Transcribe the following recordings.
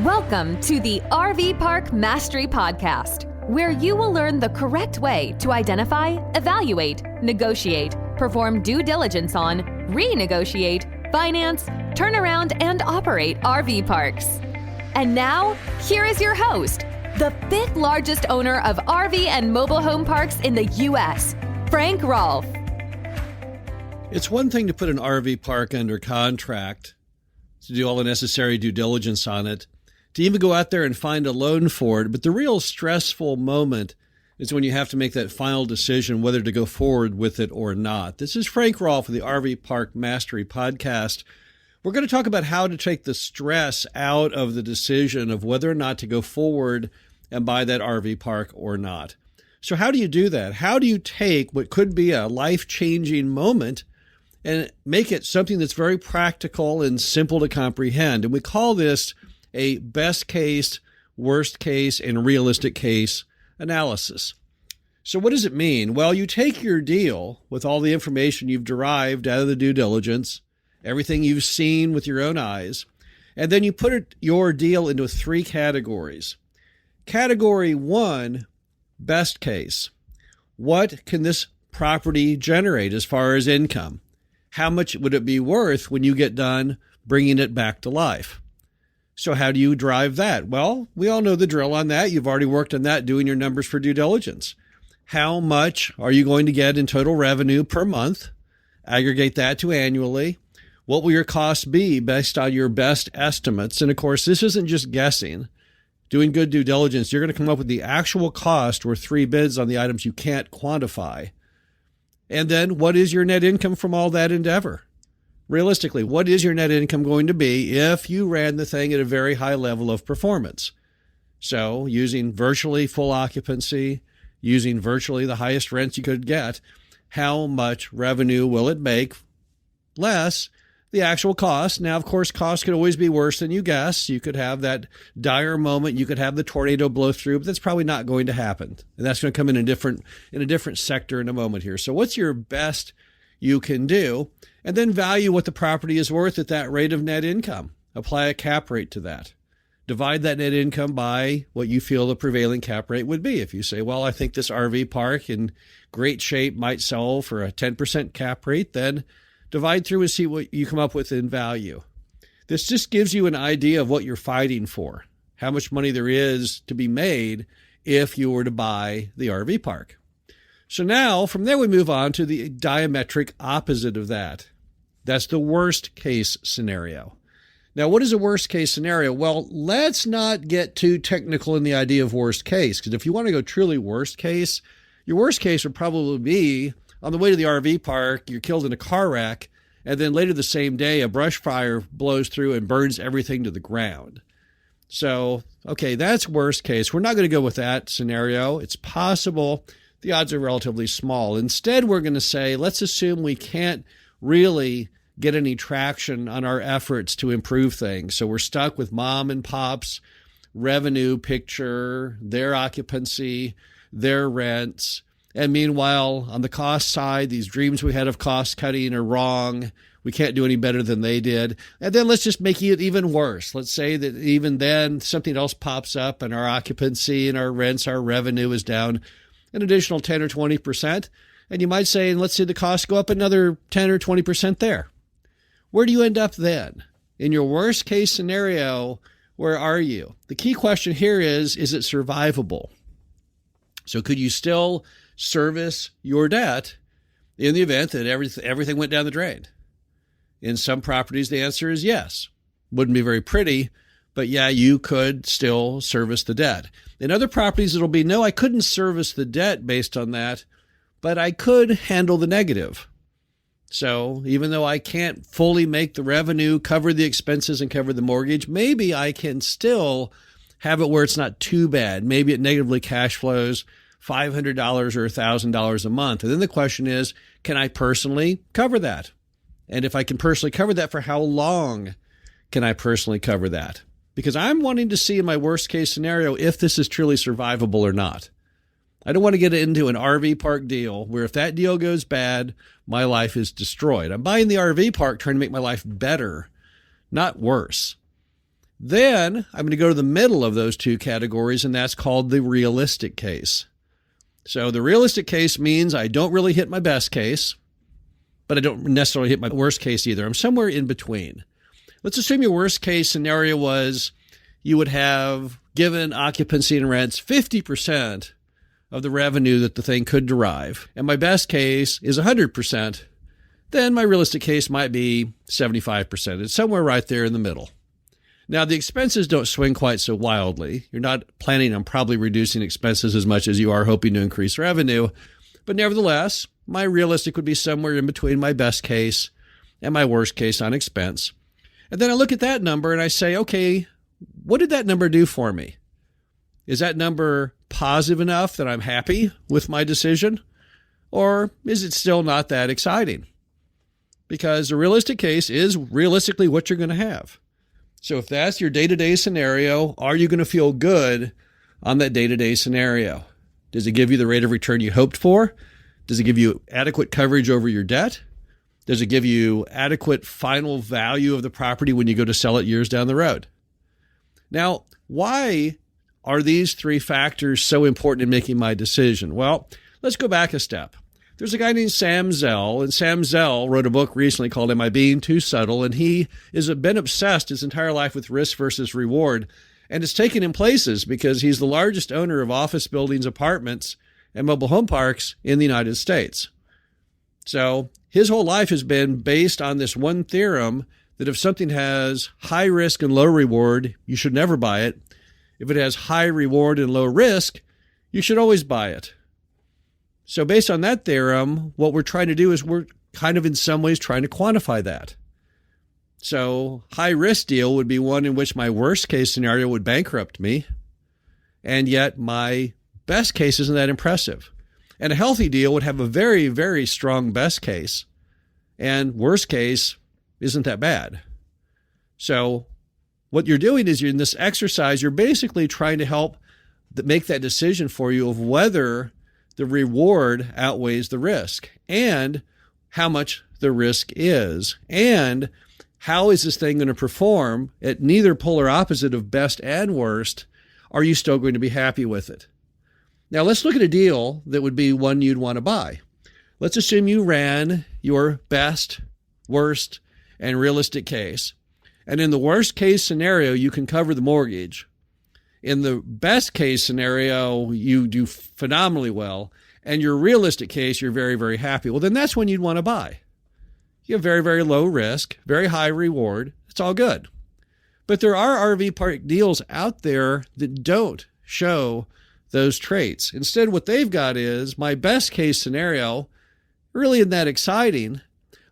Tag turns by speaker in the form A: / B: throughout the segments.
A: Welcome to the RV Park Mastery Podcast, where you will learn the correct way to identify, evaluate, negotiate, perform due diligence on, renegotiate, finance, turn around, and operate RV parks. And now, here is your host, the fifth largest owner of RV and mobile home parks in the U.S., Frank Rolfe.
B: It's one thing to put an RV park under contract, to do all the necessary due diligence on it, to even go out there and find a loan for it. But the real stressful moment is when you have to make that final decision whether to go forward with it or not. This is Frank Rolfe of the RV Park Mastery Podcast. We're going to talk about how to take the stress out of the decision of whether or not to go forward and buy that RV park or not. So how do you do that? How do you take what could be a life-changing moment and make it something that's very practical and simple to comprehend? And we call this a best case, worst case, and realistic case analysis. So what does it mean? Well, you take your deal with all the information you've derived out of the due diligence, everything you've seen with your own eyes, and then you put your deal into three categories. Category one, best case. What can this property generate as far as income? How much would it be worth when you get done bringing it back to life? So how do you drive that? Well, we all know the drill on that. You've already worked on that, doing your numbers for due diligence. How much are you going to get in total revenue per month? Aggregate that to annually. What will your costs be based on your best estimates? And of course, this isn't just guessing. Doing good due diligence, you're going to come up with the actual cost or three bids on the items you can't quantify. And then what is your net income from all that endeavor? Realistically, what is your net income going to be if you ran the thing at a very high level of performance? So using virtually full occupancy, using virtually the highest rents you could get, how much revenue will it make less the actual cost? Now, of course, costs could always be worse than you guess. You could have that dire moment. You could have the tornado blow through, but that's probably not going to happen. And that's going to come in a different sector in a moment here. So what's your best you can do? And then value what the property is worth at that rate of net income. Apply a cap rate to that. Divide that net income by what you feel the prevailing cap rate would be. If you say, well, I think this RV park in great shape might sell for a 10% cap rate, then divide through and see what you come up with in value. This just gives you an idea of what you're fighting for, how much money there is to be made if you were to buy the RV park. So now, from there, we move on to the diametric opposite of that. That's the worst case scenario. Now, what is a worst case scenario? Well, let's not get too technical in the idea of worst case, because if you want to go truly worst case, your worst case would probably be on the way to the RV park, you're killed in a car wreck, and then later the same day, a brush fire blows through and burns everything to the ground. So, okay, that's worst case. We're not going to go with that scenario. It's possible. The odds are relatively small. Instead, we're going to say, let's assume we can't really get any traction on our efforts to improve things. So we're stuck with mom and pop's revenue picture, their occupancy, their rents. And meanwhile, on the cost side, these dreams we had of cost cutting are wrong. We can't do any better than they did. And then let's just make it even worse. Let's say that even then something else pops up and our occupancy and our rents, our revenue is down an additional 10 or 20%. And you might say, and let's see the costs go up another 10 or 20% there. Where do you end up then? In your worst case scenario, where are you? The key question here is it survivable? So could you still service your debt in the event that everything went down the drain? In some properties, the answer is yes. Wouldn't be very pretty, but yeah, you could still service the debt. In other properties, it'll be, no, I couldn't service the debt based on that, but I could handle the negative. So even though I can't fully make the revenue, cover the expenses, and cover the mortgage, maybe I can still have it where it's not too bad. Maybe it negatively cash flows $500 or $1,000 a month. And then the question is, can I personally cover that? And if I can personally cover that, for how long can I personally cover that? Because I'm wanting to see in my worst case scenario if this is truly survivable or not. I don't want to get into an RV park deal where if that deal goes bad, my life is destroyed. I'm buying the RV park trying to make my life better, not worse. Then I'm going to go to the middle of those two categories, and that's called the realistic case. So the realistic case means I don't really hit my best case, but I don't necessarily hit my worst case either. I'm somewhere in between. Let's assume your worst case scenario was you would have given occupancy and rents 50% of the revenue that the thing could derive, and my best case is 100%, then my realistic case might be 75%. It's somewhere right there in the middle. Now, the expenses don't swing quite so wildly. You're not planning on probably reducing expenses as much as you are hoping to increase revenue, but nevertheless, my realistic would be somewhere in between my best case and my worst case on expense. And then I look at that number and I say, okay, what did that number do for me? Is that number positive enough that I'm happy with my decision? Or is it still not that exciting? Because the realistic case is realistically what you're going to have. So if that's your day-to-day scenario, are you going to feel good on that day-to-day scenario? Does it give you the rate of return you hoped for? Does it give you adequate coverage over your debt? Does it give you adequate final value of the property when you go to sell it years down the road? Now, why are these three factors so important in making my decision? Well, let's go back a step. There's a guy named Sam Zell, and Sam Zell wrote a book recently called Am I Being Too Subtle? And he has been obsessed his entire life with risk versus reward, and it's taken him places because he's the largest owner of office buildings, apartments, and mobile home parks in the United States. So his whole life has been based on this one theorem that if something has high risk and low reward, you should never buy it. If it has high reward and low risk, you should always buy it. So based on that theorem, what we're trying to do is we're kind of in some ways trying to quantify that. So high risk deal would be one in which my worst case scenario would bankrupt me, and yet my best case isn't that impressive. And a healthy deal would have a very, very strong best case, and worst case isn't that bad. So what you're doing is you're in this exercise, you're basically trying to help make that decision for you of whether the reward outweighs the risk and how much the risk is and how is this thing going to perform at neither polar opposite of best and worst. Are you still going to be happy with it? Now let's look at a deal that would be one you'd want to buy. Let's assume you ran your best, worst, and realistic case. And in the worst case scenario, you can cover the mortgage. In the best case scenario, you do phenomenally well. And your realistic case, you're very, very happy. Well, then that's when you'd want to buy. You have very, very low risk, very high reward. It's all good. But there are RV park deals out there that don't show those traits. Instead, what they've got is my best case scenario really isn't that exciting.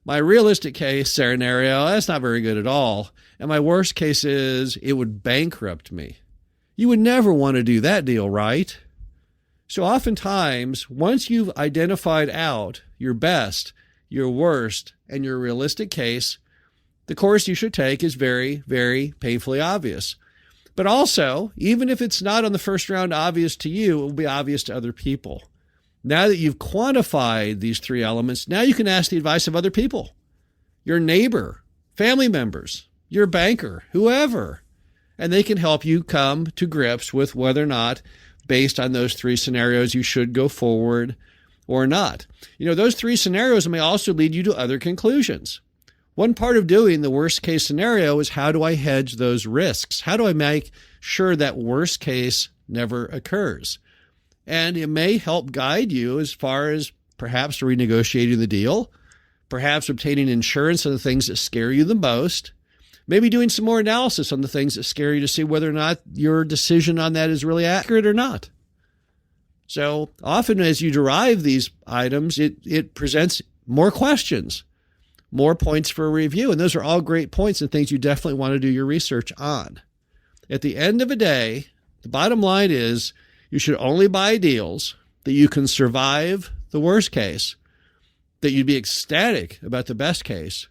B: My realistic case scenario, that's not very good at all. And my worst case is it would bankrupt me. You would never want to do that deal, right? So oftentimes, once you've identified out your best, your worst, and your realistic case, the course you should take is very, very painfully obvious. But also, even if it's not on the first round obvious to you, it will be obvious to other people. Now that you've quantified these three elements, now you can ask the advice of other people, your neighbor, family members, your banker, whoever, and they can help you come to grips with whether or not, based on those three scenarios, you should go forward or not. You know, those three scenarios may also lead you to other conclusions. One part of doing the worst case scenario is how do I hedge those risks? How do I make sure that worst case never occurs? And it may help guide you as far as perhaps renegotiating the deal, perhaps obtaining insurance on the things that scare you the most, maybe doing some more analysis on the things that scare you to see whether or not your decision on that is really accurate or not. So often as you derive these items, it presents more questions, more points for review. And those are all great points and things you definitely want to do your research on. At the end of the day, the bottom line is you should only buy deals that you can survive the worst case, that you'd be ecstatic about the best case,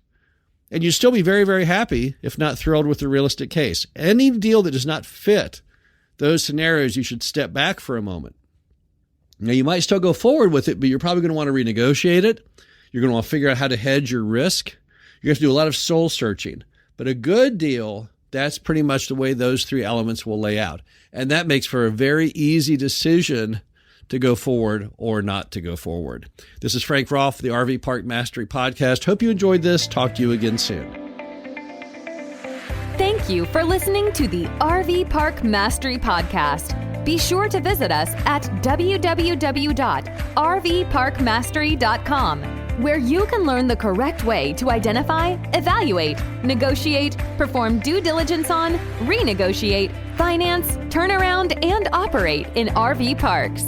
B: and you'd still be very, very happy, if not thrilled, with the realistic case. Any deal that does not fit those scenarios, you should step back for a moment. Now, you might still go forward with it, but you're probably going to want to renegotiate it. You're going to want to figure out how to hedge your risk. You're going to have to do a lot of soul searching. But a good deal, That's pretty much the way those three elements will lay out. And that makes for a very easy decision to go forward or not to go forward. This is Frank Rolfe, the RV Park Mastery Podcast. Hope you enjoyed this. Talk to you again soon.
A: Thank you for listening to the RV Park Mastery Podcast. Be sure to visit us at www.rvparkmastery.com, where you can learn the correct way to identify, evaluate, negotiate, perform due diligence on, renegotiate, finance, turn around, and operate in RV parks.